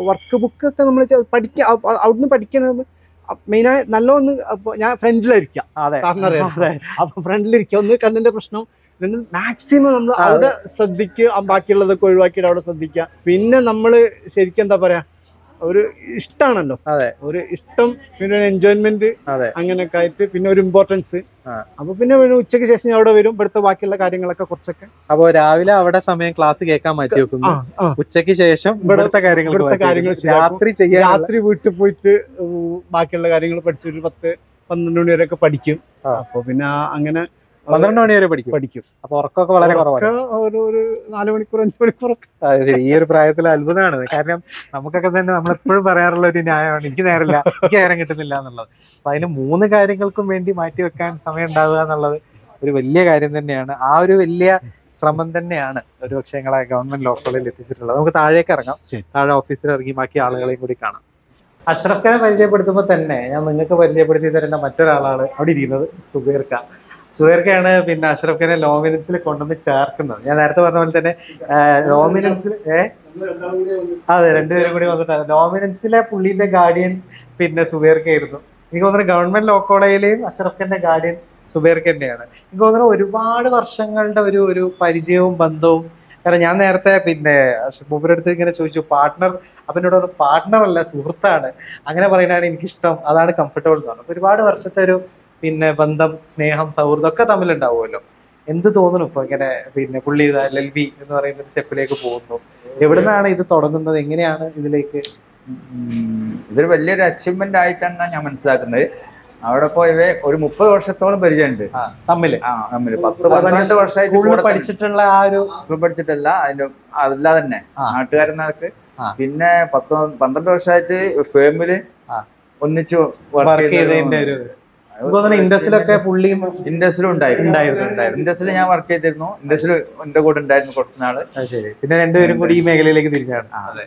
വർക്ക് ബുക്ക് ഒക്കെ നമ്മൾ പഠിക്കുക, അവിടുന്ന് പഠിക്കുന്നത് മെയിനായി നല്ലൊന്ന്. ഞാൻ ഫ്രണ്ടിലിരിക്കാം, അപ്പൊ ഫ്രണ്ടിലിരിക്കുക. ഒന്ന് കണ്ണിന്റെ പ്രശ്നം, മാക്സിമം നമ്മൾ അവിടെ ശ്രദ്ധിക്കുക, ബാക്കിയുള്ളതൊക്കെ ഒഴിവാക്കിയിട്ട് അവിടെ ശ്രദ്ധിക്കുക. പിന്നെ നമ്മള് ശരിക്കും എന്താ പറയാ, ഒരു ഇഷ്ടമാണല്ലോ. ഒരു ഇഷ്ടം, പിന്നെ ഒരു എൻജോയ്മെന്റ്, അങ്ങനെയൊക്കെ ആയിട്ട് പിന്നെ ഒരു ഇമ്പോർട്ടൻസ്. അപ്പൊ പിന്നെ ഉച്ചയ്ക്ക് ശേഷം ഞാൻ അവിടെ വരും, ഇവിടുത്തെ ബാക്കിയുള്ള കാര്യങ്ങളൊക്കെ കുറച്ചൊക്കെ. അപ്പൊ രാവിലെ അവിടെ സമയം ക്ലാസ് കേൾക്കാൻ മാറ്റി വെക്കുന്നു, ഉച്ചയ്ക്ക് ശേഷം ഇവിടുത്തെ കാര്യങ്ങൾ രാത്രി വീട്ടിൽ പോയിട്ട് ബാക്കിയുള്ള കാര്യങ്ങൾ പഠിച്ചിട്ട് 10-12 മണി വരെയൊക്കെ പഠിക്കും. അപ്പൊ പിന്നെ അങ്ങനെ 12 മണി വരെ പഠിക്കും. അപ്പൊ ഉറക്കമൊക്കെ വളരെ കുറവാണ്. ഒരു 4 മണിക്കൂർ 5 മണിക്കൂർ. ഈ ഒരു പ്രായത്തിൽ അത്ഭുതമാണ്. കാരണം നമുക്കൊക്കെ തന്നെ നമ്മളെപ്പോഴും പറയാറുള്ള ഒരു ന്യായമാണ്, എനിക്ക് നേരമില്ല, എനിക്ക് നേരം കിട്ടുന്നില്ല എന്നുള്ളത്. അപ്പൊ അതിന് 3 കാര്യങ്ങൾക്കും വേണ്ടി മാറ്റി വെക്കാൻ സമയം ഉണ്ടാവുക എന്നുള്ളത് ഒരു വലിയ കാര്യം തന്നെയാണ്. ആ ഒരു വലിയ ശ്രമം തന്നെയാണ് ഒരുപക്ഷെ ഞങ്ങളെ ഗവൺമെന്റ് ലോ കോളേജിൽ എത്തിച്ചിട്ടുള്ളത്. നമുക്ക് താഴേക്ക് ഇറങ്ങാം, താഴെ ഓഫീസിൽ ഇറങ്ങി ബാക്കി ആളുകളെയും കൂടി കാണാം. അഷ്റഫ് ഖാനെ പരിചയപ്പെടുത്തുമ്പോൾ തന്നെ ഞാൻ നിങ്ങൾക്ക് പരിചയപ്പെടുത്തി തരേണ്ട മറ്റൊരാളാണ് അവിടെ ഇരിക്കുന്നത്, സുബൈർ ഖാൻ. സുബൈർ ഖാനാണ് പിന്നെ അഷ്റഫ് ഖാനെ ലോമിനൻസിൽ കൊണ്ടുവന്ന് ചേർക്കുന്നത്. ഞാൻ നേരത്തെ പറഞ്ഞ പോലെ തന്നെ ലോമിനൻസിൽ അതെ, രണ്ടുപേരും കൂടി വന്നിട്ടാണ് ലോമിനൻസിലെ പുള്ളിന്റെ ഗാർഡിയൻ പിന്നെ സുബൈർ ഖാനായിരുന്നു. എനിക്ക് തോന്നുന്നു ഗവൺമെന്റ് ലോ കോളേജിലെയും അഷ്റഫ് ഖാന്റെ ഗാർഡിയൻ സുബൈർ ഖാൻ തന്നെയാണ്. എനിക്ക് തോന്നുന്നു ഒരുപാട് വർഷങ്ങളുടെ ഒരു പരിചയവും ബന്ധവും. കാരണം ഞാൻ നേരത്തെ പിന്നെ മൂപ്പരുടെ അടുത്ത് ഇങ്ങനെ ചോദിച്ചു പാർട്ട്ണർ, അപ്പൊ എന്നോട് പാർട്ട്ണർ അല്ല സുഹൃത്താണ്, അങ്ങനെ പറയുന്നതാണ് എനിക്കിഷ്ടം, അതാണ് കംഫർട്ടബിൾ എന്ന് പറഞ്ഞു. ഒരുപാട് വർഷത്തെ ഒരു പിന്നെ ബന്ധം, സ്നേഹം, സൗഹൃദം ഒക്കെ തമ്മിലുണ്ടാവുമല്ലോ. എന്ത് തോന്നുന്നു ഇപ്പൊ ഇങ്ങനെ പിന്നെ പുള്ളി LLB എന്ന് പറയുന്ന സ്റ്റെപ്പിലേക്ക് പോകുന്നു? എവിടുന്നാണ് ഇത് തുടങ്ങുന്നത്? എങ്ങനെയാണ് ഇതിലേക്ക്? ഇതൊരു വലിയൊരു അച്ചീവ്മെന്റ് ആയിട്ടാണ് ഞാൻ മനസ്സിലാക്കുന്നത്. അവിടെ പോയവേ ഒരു 30 വർഷത്തോളം പരിചയമുണ്ട് തമ്മില്. 10-12 വർഷമായിട്ട് പഠിച്ചിട്ടുള്ള ആ ഒരു പഠിച്ചിട്ടല്ല, അതല്ലാതെ തന്നെ നാട്ടുകാരനാൾക്ക്. പിന്നെ 10-12 വർഷമായിട്ട് ഫേമില് ഒന്നിച്ച് വർക്ക് ചെയ്തതിന്റെ ഒരു ഇൻഡസ്ട്രിയിലൊക്കെ പുള്ളിയും ഇൻഡസ്ട്രിയിലും ഉണ്ടായിരുന്നു. ഇൻഡസ്ട്രിയിൽ ഞാൻ വർക്ക് ചെയ്തിരുന്നു. ഇൻഡസ്ട്രിയിൽ എന്റെ കൂടെ ഉണ്ടായിരുന്നു കുറച്ച് നാള്. ശരി. പിന്നെ രണ്ടുപേരും കൂടി ഈ മേഖലയിലേക്ക് തിരിഞ്ഞാണ്. അതെ,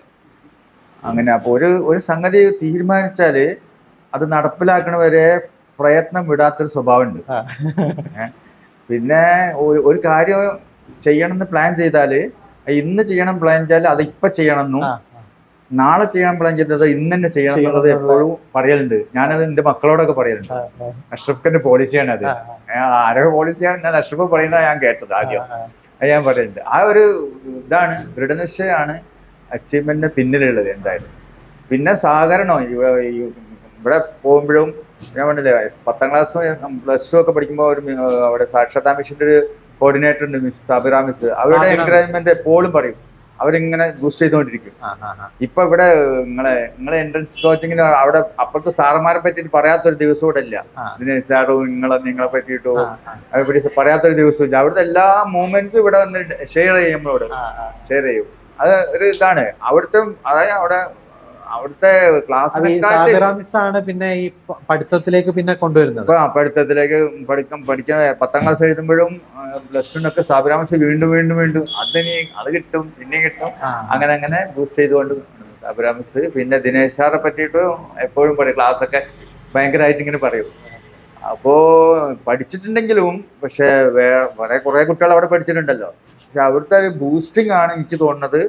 അങ്ങനെ. അപ്പൊ ഒരു സംഗതി തീരുമാനിച്ചാല് അത് നടപ്പിലാക്കണവരെ പ്രയത്നം വിടാത്തൊരു സ്വഭാവമുണ്ട്. പിന്നെ ഒരു കാര്യം ചെയ്യണമെന്ന് പ്ലാൻ ചെയ്താല് ഇന്ന് ചെയ്യണം പ്ലാൻ ചെയ്താൽ അത് ഇപ്പൊ ചെയ്യണമെന്നും നാളെ ചെയ്യാൻ പ്ലാൻ ചെയ്തത് ഇന്ന് തന്നെ ചെയ്യണം എന്നുള്ളത് എപ്പോഴും പറയലുണ്ട്. ഞാനത് എന്റെ മക്കളോടൊക്കെ പറയലുണ്ട്. അഷ്റഫ് ഖാന്റെ പോളിസിയാണ് അത്. ആരൊക്കെ പോളിസിയാണ് ഞാൻ അഷ്റഫ് പറയുന്നത് ഞാൻ കേട്ടത് ആദ്യം. അത് ഞാൻ പറയുന്നുണ്ട്. ആ ഒരു ഇതാണ്, ദൃഢനിശ്ചയമാണ് അച്ചീവ്മെന്റിന് പിന്നിലുള്ളത് എന്തായാലും. പിന്നെ സഹകരണം. ഇവിടെ പോകുമ്പോഴും ഞാൻ പറഞ്ഞില്ലേ, 10ാം ക്ലാസ് പ്ലസ് 2 ഒക്കെ പഠിക്കുമ്പോൾ അവിടെ സാക്ഷരതാ മിഷന്റെ ഒരു കോർഡിനേറ്റർ ഉണ്ട്, മിസ് സാബിറ മിസ്. അവരുടെ എൻകറേജ്മെന്റ് എപ്പോഴും പറയും. അവരിങ്ങനെ ബൂസ്റ്റ് ചെയ്തുകൊണ്ടിരിക്കും. ഇപ്പൊ ഇവിടെ നിങ്ങളെ എൻട്രൻസ് കോച്ചിങ്ങിന് അവിടെ അപ്പുറത്തെ സാറന്മാരെ പറ്റിയിട്ട് പറയാത്തൊരു ദിവസം ഇവിടെ ഇല്ല. സാറും നിങ്ങളെ പറ്റിയിട്ടോ അതിനെ പറയാത്തൊരു ദിവസവും ഇല്ല. അവിടുത്തെ എല്ലാ മൂവ്മെന്റ്സും ഇവിടെ വന്ന് ഷെയർ ചെയ്യും, നമ്മളോട് ഷെയർ ചെയ്യും. അത് ഒരു ഇതാണ് അവിടുത്തെ. അതായത് അവിടുത്തെ ക്ലാസ് പിന്നെ ഈ പഠിത്തത്തിലേക്ക് പിന്നെ കൊണ്ടുവരുന്നത്. പഠിത്തത്തിലേക്ക് പഠിക്കാൻ 10ാം ക്ലാസ് എഴുതുമ്പോഴും പ്ലസ് 2 സാബിറാമസ് വീണ്ടും അത് കിട്ടും, പിന്നെ കിട്ടും, അങ്ങനെ ബൂസ്റ്റ് ചെയ്തുകൊണ്ട് സാബിറാമസ്. പിന്നെ ദിനേശ് സാറെ പറ്റിയിട്ട് എപ്പോഴും പറയും, ക്ലാസ് ഒക്കെ ഭയങ്കരമായിട്ട് ഇങ്ങനെ പറയും. അപ്പോ പഠിച്ചിട്ടുണ്ടെങ്കിലും പക്ഷെ കുറെ കുട്ടികൾ അവിടെ പഠിച്ചിട്ടുണ്ടല്ലോ. പക്ഷെ അവിടുത്തെ ഒരു ബൂസ്റ്റിംഗ് ആണ് എനിക്ക് തോന്നുന്നത്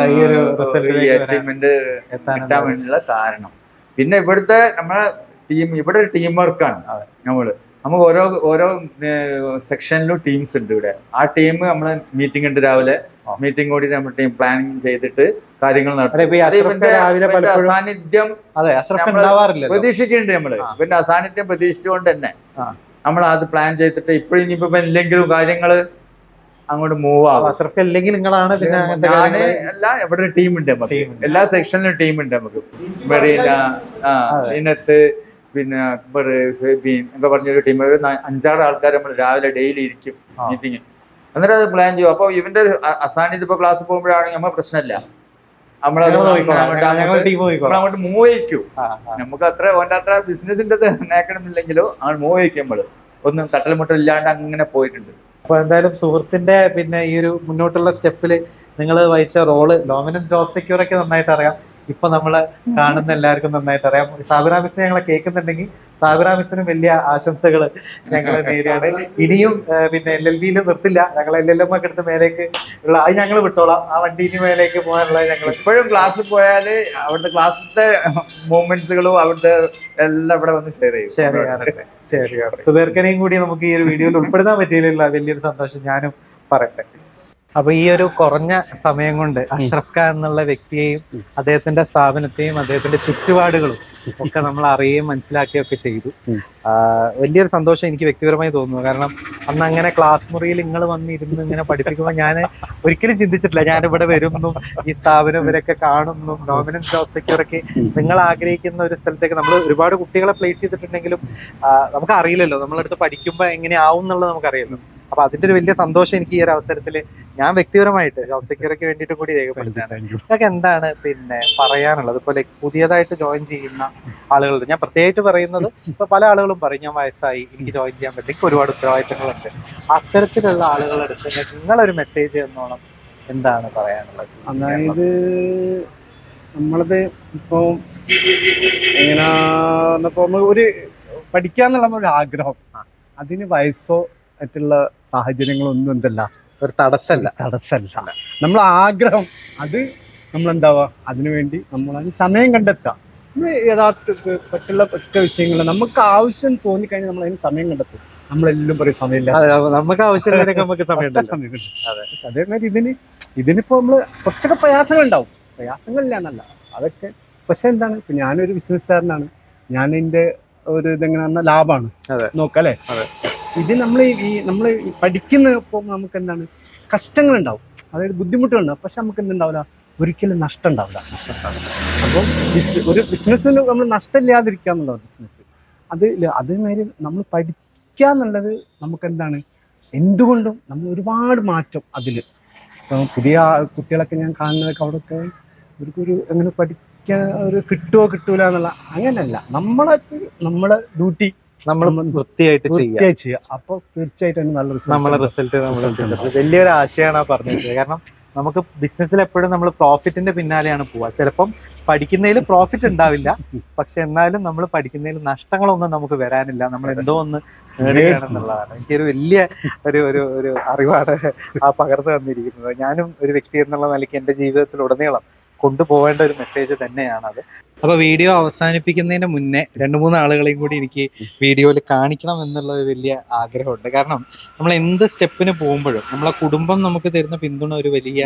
അച്ചീവ്മെന്റ് കിട്ടാൻ വേണ്ടിയുള്ള കാരണം. പിന്നെ ഇവിടുത്തെ നമ്മളെ ഇവിടെ ഒരു ടീം വർക്കാണ്. നമുക്ക് ഓരോ സെക്ഷനിലും ടീംസ് ഉണ്ട് ഇവിടെ. ആ ടീം നമ്മള് മീറ്റിംഗ് ഉണ്ട്, രാവിലെ മീറ്റിംഗ് കൂടി നമ്മൾ ടീം പ്ലാനിങ് ചെയ്തിട്ട് കാര്യങ്ങൾ നടത്തും. അസാന്നിധ്യം പ്രതീക്ഷിക്കുന്നുണ്ട് നമ്മള്. പിന്നെ അസാന്നിധ്യം പ്രതീക്ഷിച്ചുകൊണ്ട് തന്നെ നമ്മൾ അത് പ്ലാൻ ചെയ്തിട്ട് ഇപ്പോഴും ഇനിയിപ്പോ എന്തെങ്കിലും കാര്യങ്ങള് അങ്ങോട്ട് മൂവ് ആവും. അഷ്റഫ് അല്ലെങ്കിൽ നിങ്ങളാണ്. ഇവിടെ ഒരു ടീം ഉണ്ട് നമുക്ക്, എല്ലാ സെക്ഷനിലും ടീം ഉണ്ട് നമുക്ക്. മെറീന, ഇനത്ത്, പിന്നെ അക്ബർ, ഫെബീൻ ഒക്കെ പറഞ്ഞൊരു ടീം. 5-6 ആൾക്കാർ നമ്മൾ രാവിലെ ഡെയിലി ഇരിക്കും മീറ്റിംഗ്. എന്നിട്ട് അത് പ്ലാൻ ചെയ്യും. അപ്പൊ ഇവന്റെ അസാന്നിധ്യം ഇപ്പൊ ക്ലാസ് പോകുമ്പോഴാണെങ്കിൽ നമ്മൾ പ്രശ്നമില്ല, നമ്മളങ്ങോട്ട് മൂവ് ചെയ്യിക്കും. നമുക്ക് ഓൻ്റെ അത്ര ബിസിനസിന്റെ നേക്കണമെന്നില്ലെങ്കിലോ അങ്ങോട്ട് മൂവ് ചെയ്യിക്കും. നമ്മള് ഒന്നും തട്ടൽമുട്ടൽ ഇല്ലാണ്ട് അങ്ങനെ പോയിട്ടുണ്ട്. അപ്പൊ എന്തായാലും സുഹൃത്തിന്റെ പിന്നെ ഈ ഒരു മുന്നോട്ടുള്ള സ്റ്റെപ്പിൽ നിങ്ങൾ വഹിച്ച റോള് ലോമിനൻസ് ജോബ് സെക്യൂർ ഒക്കെ നന്നായിട്ട് അറിയാം. ഇപ്പൊ നമ്മള് കാണുന്ന എല്ലാവർക്കും നന്നായിട്ട് അറിയാം. സാബിറ മിസ് ഞങ്ങളെ കേൾക്കുന്നുണ്ടെങ്കിൽ സാബിറ മിസ്സിനും വലിയ ആശംസകൾ ഞങ്ങൾ നേരെയാണ്. ഇനിയും പിന്നെ LLBയിൽ നിർത്തില്ല, ഞങ്ങൾ LLM ഒക്കെ എടുത്ത് മേലേക്ക് ഉള്ള അത് ഞങ്ങൾ വിട്ടോളാം. ആ വണ്ടീന് മേലേക്ക് പോകാനുള്ള ഞങ്ങൾ എപ്പോഴും ക്ലാസ്സിൽ പോയാല് അവിടുത്തെ ക്ലാസ്സിലത്തെ മൂവ്മെന്റ്സുകളും അവിടുത്തെ എല്ലാം ഇവിടെ വന്ന് ഷെയർ ചെയ്യാറുണ്ട്. സുബൈർ ഖാനെയും കൂടി നമുക്ക് ഈ ഒരു വീഡിയോയിൽ ഉൾപ്പെടുത്താൻ പറ്റിയില്ല, വലിയൊരു സന്തോഷം ഞാനും പറയട്ടെ. അപ്പൊ ഈ ഒരു കുറഞ്ഞ സമയം കൊണ്ട് അഷ്റഫ് ഖാൻ എന്നുള്ള വ്യക്തിയെയും അദ്ദേഹത്തിന്റെ സ്ഥാപനത്തെയും അദ്ദേഹത്തിന്റെ ചുറ്റുപാടുകളും ഒക്കെ നമ്മൾ അറിയുകയും മനസ്സിലാക്കുകയും ഒക്കെ ചെയ്തു. വലിയൊരു സന്തോഷം എനിക്ക് വ്യക്തിപരമായി തോന്നുന്നു. കാരണം അന്ന് അങ്ങനെ ക്ലാസ് മുറിയിൽ നിങ്ങൾ വന്നിരുന്ന് ഇങ്ങനെ പഠിപ്പിക്കുമ്പോൾ ഞാൻ ഒരിക്കലും ചിന്തിച്ചിട്ടില്ല ഞാൻ ഇവിടെ വരുന്നു, ഈ സ്ഥാപനം ഇവരൊക്കെ കാണുന്നു, ലോമിനൻസ് ജോബ് സെക്യൂർ ഒക്കെ നിങ്ങൾ ആഗ്രഹിക്കുന്ന ഒരു സ്ഥലത്തേക്ക് നമ്മൾ ഒരുപാട് കുട്ടികളെ പ്ലേസ് ചെയ്തിട്ടുണ്ടെങ്കിലും നമുക്ക് അറിയില്ലല്ലോ, നമ്മളടുത്ത് പഠിക്കുമ്പോൾ എങ്ങനെയാവും എന്നുള്ളത് നമുക്കറിയാലോ. അപ്പൊ അതിന്റെ ഒരു വലിയ സന്തോഷം എനിക്ക് ഈ ഒരു അവസരത്തിൽ ഞാൻ വ്യക്തിപരമായിട്ട് ജോബ് സെക്യൂരിറ്റിക്ക് വേണ്ടിയിട്ട് കൂടി രേഖപ്പെടുത്തുകയാണ്. ഇതൊക്കെ എന്താണ് പിന്നെ പറയാനുള്ളത്? ഇപ്പൊ ലൈക്ക് പുതിയതായിട്ട് ജോയിൻ ചെയ്യുന്ന ആളുകളുണ്ട്. ഞാൻ പ്രത്യേകിച്ച് പറയുന്നത് ഇപ്പൊ പല ആളുകളും പറയും ഞാൻ വയസ്സായി, എനിക്ക് ജോയിൻ ചെയ്യാൻ പറ്റും, എനിക്ക് ഒരുപാട് ഉത്തരവാദിത്തങ്ങളുണ്ട്. അത്തരത്തിലുള്ള ആളുകളുടെ അടുത്ത് നിങ്ങളൊരു മെസ്സേജ് എന്നോണം എന്താണ് പറയാനുള്ളത്? അതായത് നമ്മളത് ഇപ്പൊ എങ്ങനെ ഒരു പഠിക്കാന്നുള്ള ഒരു ആഗ്രഹം, അതിന് വയസ്സോ മറ്റുള്ള സാഹചര്യങ്ങളൊന്നും എന്തല്ല ഒരു തടസ്സമല്ല. നമ്മൾ ആഗ്രഹം അത് നമ്മളെന്താവുക, അതിനുവേണ്ടി നമ്മൾ അതിന് സമയം കണ്ടെത്തുക. നമ്മൾ യഥാർത്ഥ മറ്റുള്ള ഒറ്റ വിഷയങ്ങൾ നമുക്ക് ആവശ്യം തോന്നിക്കഴിഞ്ഞാൽ നമ്മൾ അതിന് സമയം കണ്ടെത്തും. നമ്മളെല്ലാം പറയും സമയമില്ല, നമുക്ക് ആവശ്യമുള്ളതിനൊക്കെ നമുക്ക് സമയം. പക്ഷെ അതേമാതിരി ഇതിനിപ്പോ നമ്മള് കുറച്ചൊക്കെ പ്രയാസങ്ങളുണ്ടാവും, പ്രയാസങ്ങളില്ല എന്നല്ല അതൊക്കെ. പക്ഷെ എന്താണ്, ഇപ്പൊ ഞാനൊരു ബിസിനസ്സുകാരനാണ്, ഞാൻ എൻ്റെ ഒരു ഇതെങ്ങനെ പറഞ്ഞാൽ ലാഭമാണ് നോക്കല്ലേ. ഇത് നമ്മൾ പഠിക്കുന്നപ്പോൾ നമുക്ക് എന്താണ് കഷ്ടങ്ങളുണ്ടാവും, അതായത് ബുദ്ധിമുട്ടുകളുണ്ടാവും. പക്ഷെ നമുക്ക് എന്തുണ്ടാവില്ല, ഒരിക്കലും നഷ്ടം ഉണ്ടാവില്ല. അപ്പം ഒരു ബിസിനസ്സിന് നമ്മൾ നഷ്ടമില്ലാതിരിക്കുക എന്നുള്ളത് ബിസിനസ് അതേമാതിരി നമ്മൾ പഠിക്കുക എന്നുള്ളത് നമുക്ക് എന്താണ് എന്തുകൊണ്ടും നമ്മൾ ഒരുപാട് മാറ്റം അതിൽ. ഇപ്പം പുതിയ കുട്ടികളൊക്കെ ഞാൻ കാണുന്നതൊക്കെ അവിടെയൊക്കെ ഒരു എങ്ങനെ പഠിക്കാൻ ഒരു കിട്ടൂല എന്നുള്ള അങ്ങനെയല്ല. നമ്മളെ ഡ്യൂട്ടി നമ്മൾ വൃത്തിയായിട്ട് ചെയ്യുക. അപ്പോൾ തീർച്ചയായിട്ടും നല്ല റിസൾട്ട് വലിയൊരു ആശയമാണ് പറഞ്ഞത്. കാരണം നമുക്ക് ബിസിനസ്സിൽ എപ്പോഴും നമ്മൾ പ്രോഫിറ്റിന്റെ പിന്നാലെയാണ് പോവുക. ചിലപ്പം പഠിക്കുന്നതിൽ പ്രോഫിറ്റ് ഉണ്ടാവില്ല, പക്ഷെ എന്നാലും നമ്മൾ പഠിക്കുന്നതിൽ നഷ്ടങ്ങളൊന്നും നമുക്ക് വരാനില്ല, നമ്മൾ എന്തോ ഒന്ന് നേടുകയാണെന്നുള്ളതാണ് എനിക്കൊരു വലിയ ഒരു അറിവാണ് ആ പകർന്നു തന്നിരിക്കുന്നത്. ഞാനും ഒരു വ്യക്തി എന്നുള്ള നിലയ്ക്ക് എൻ്റെ ജീവിതത്തിലുടനീളം കൊണ്ടുപോകേണ്ട ഒരു മെസ്സേജ് തന്നെയാണത്. അപ്പൊ വീഡിയോ അവസാനിപ്പിക്കുന്നതിന് മുന്നേ 2-3 ആളുകളെയും കൂടി എനിക്ക് വീഡിയോയിൽ കാണിക്കണം എന്നുള്ള ഒരു വലിയ ആഗ്രഹമുണ്ട്. കാരണം നമ്മൾ എന്ത് സ്റ്റെപ്പിന് പോകുമ്പോഴും നമ്മളെ കുടുംബം നമുക്ക് തരുന്ന പിന്തുണ ഒരു വലിയ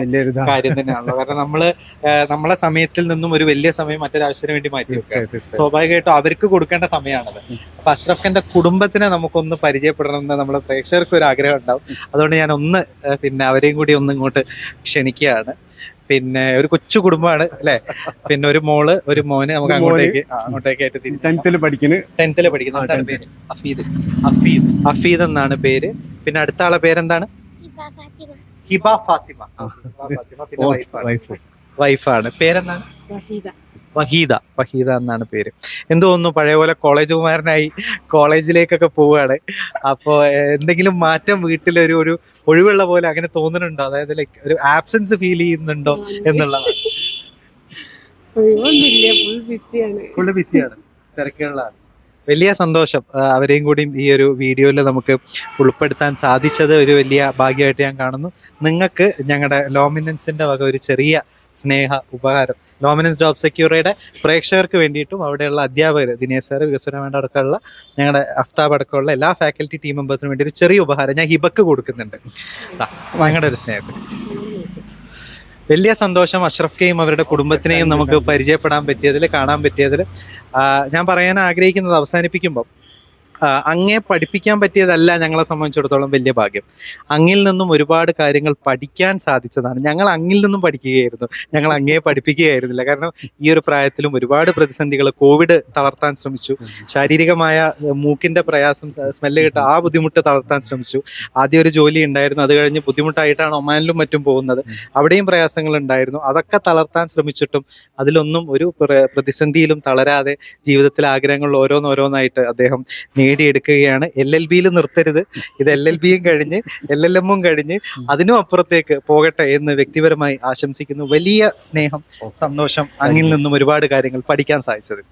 കാര്യം തന്നെയാണല്ലോ. കാരണം നമ്മളെ സമയത്തിൽ നിന്നും ഒരു വലിയ സമയം മറ്റൊരാവശ്യത്തിന് വേണ്ടി മാറ്റി വെക്കുക, സ്വാഭാവികമായിട്ടും അവർക്ക് കൊടുക്കേണ്ട സമയമാണത്. അപ്പൊ അഷ്റഫ് ഖാന്റെ കുടുംബത്തിനെ നമുക്കൊന്ന് പരിചയപ്പെടണമെന്ന് നമ്മളെ പ്രേക്ഷകർക്ക് ഒരു ആഗ്രഹം ഉണ്ടാവും. അതുകൊണ്ട് ഞാൻ പിന്നെ അവരെയും കൂടി ഇങ്ങോട്ട് ക്ഷണിക്കുകയാണ്. പിന്നെ ഒരു കൊച്ചു കുടുംബമാണ് അല്ലെ. പിന്നെ ഒരു മോള് ഒരു മോന് നമുക്ക് അങ്ങോട്ടേക്കായിട്ട് 10th പഠിക്കുന്ന എന്താണ് പേര്? അഫീദ് എന്നാണ് പേര്. പിന്നെ അടുത്ത ആളെ പേരെന്താണ്? ഹിബ ഫാത്തിമ. പിന്നെ വൈഫാണ്. പേരെന്താണ്? വഹീദ എന്നാണ് പേര്. എന്ത് തോന്നുന്നു, പഴയ പോലെ കോളേജ് കുമാരനായി കോളേജിലേക്കൊക്കെ പോവുകയാണ്. അപ്പോൾ എന്തെങ്കിലും മാറ്റം വീട്ടിലൊരു ഒഴിവുള്ള പോലെ അങ്ങനെ തോന്നുന്നുണ്ടോ? അതായത് ലൈക്ക് ഒരു ആബ്സെൻസ് ഫീൽ ചെയ്യുന്നുണ്ടോ എന്നുള്ളതാണ്? ഫുള്ള് ബിസിയാണ്, തിരക്കുകളിലാണ്. വലിയ സന്തോഷം അവരെയും കൂടി ഈ ഒരു വീഡിയോയിൽ നമുക്ക് ഉൾപ്പെടുത്താൻ സാധിച്ചത് ഒരു വലിയ ഭാഗ്യമായിട്ട് ഞാൻ കാണുന്നു. നിങ്ങൾക്ക് ഞങ്ങളുടെ ലോമിനൻസിന്റെ വക ഒരു ചെറിയ സ്നേഹ ഉപഹാരം, ലോമിനൻസ് ജോബ് സെക്യൂറിറ്റിയുടെ പ്രേക്ഷകർക്ക് വേണ്ടിയിട്ടും അവിടെയുള്ള അധ്യാപകർ ദിനേശ് സാർ, വികസനവേണ്ട അടക്കമുള്ള ഞങ്ങളുടെ അഫ്താബ് അടക്കമുള്ള എല്ലാ ഫാക്കൽറ്റി ടീം മെമ്പേഴ്സിനും വേണ്ടി ഒരു ചെറിയ ഉപഹാരം ഞാൻ ഹിബക്ക് കൊടുക്കുന്നുണ്ട്. ഞങ്ങളുടെ ഒരു സ്നേഹത്തിന് വലിയ സന്തോഷം. അഷ്റഫ് ഖയും അവരുടെ കുടുംബത്തിനെയും നമുക്ക് പരിചയപ്പെടാൻ പറ്റിയതിൽ, കാണാൻ പറ്റിയതിൽ. ഞാൻ പറയാൻ ആഗ്രഹിക്കുന്നത്, അവസാനിപ്പിക്കുമ്പോൾ അങ്ങേ പഠിപ്പിക്കാൻ പറ്റിയതല്ല ഞങ്ങളെ സംബന്ധിച്ചിടത്തോളം വലിയ ഭാഗ്യം. അങ്ങിൽ നിന്നും ഒരുപാട് കാര്യങ്ങൾ പഠിക്കാൻ സാധിച്ചതാണ്. ഞങ്ങൾ അങ്ങിൽ നിന്നും പഠിക്കുകയായിരുന്നു, ഞങ്ങൾ അങ്ങേ പഠിപ്പിക്കുകയായിരുന്നില്ല. കാരണം ഈ ഒരു പ്രായത്തിലും ഒരുപാട് പ്രതിസന്ധികൾ, കോവിഡ് തളർത്താൻ ശ്രമിച്ചു, ശാരീരികമായ മൂക്കിന്റെ പ്രയാസം, സ്മെല്ല് കിട്ട ആ ബുദ്ധിമുട്ട് തളർത്താൻ ശ്രമിച്ചു. ആദ്യം ഒരു ജോലി ഉണ്ടായിരുന്നു, അത് കഴിഞ്ഞ് ബുദ്ധിമുട്ടായിട്ടാണ് ഒമാനിലും മറ്റും പോകുന്നത്, അവിടെയും പ്രയാസങ്ങൾ ഉണ്ടായിരുന്നു. അതൊക്കെ തളർത്താൻ ശ്രമിച്ചിട്ടും അതിലൊന്നും ഒരു പ്രതിസന്ധിയിലും തളരാതെ ജീവിതത്തിലെ ആഗ്രഹങ്ങളിൽ ഓരോന്നോരോന്നായിട്ട് അദ്ദേഹം നേടിയെടുക്കുകയാണ്. LLBയിൽ നിർത്തരുത്, ഇത് LLBയും കഴിഞ്ഞ് LLMും കഴിഞ്ഞ് അതിനും അപ്പുറത്തേക്ക് പോകട്ടെ എന്ന് വ്യക്തിപരമായി ആശംസിക്കുന്നു. വലിയ സ്നേഹം, സന്തോഷം, അങ്ങിൽ നിന്നും ഒരുപാട് കാര്യങ്ങൾ പഠിക്കാൻ സാധിച്ചത്.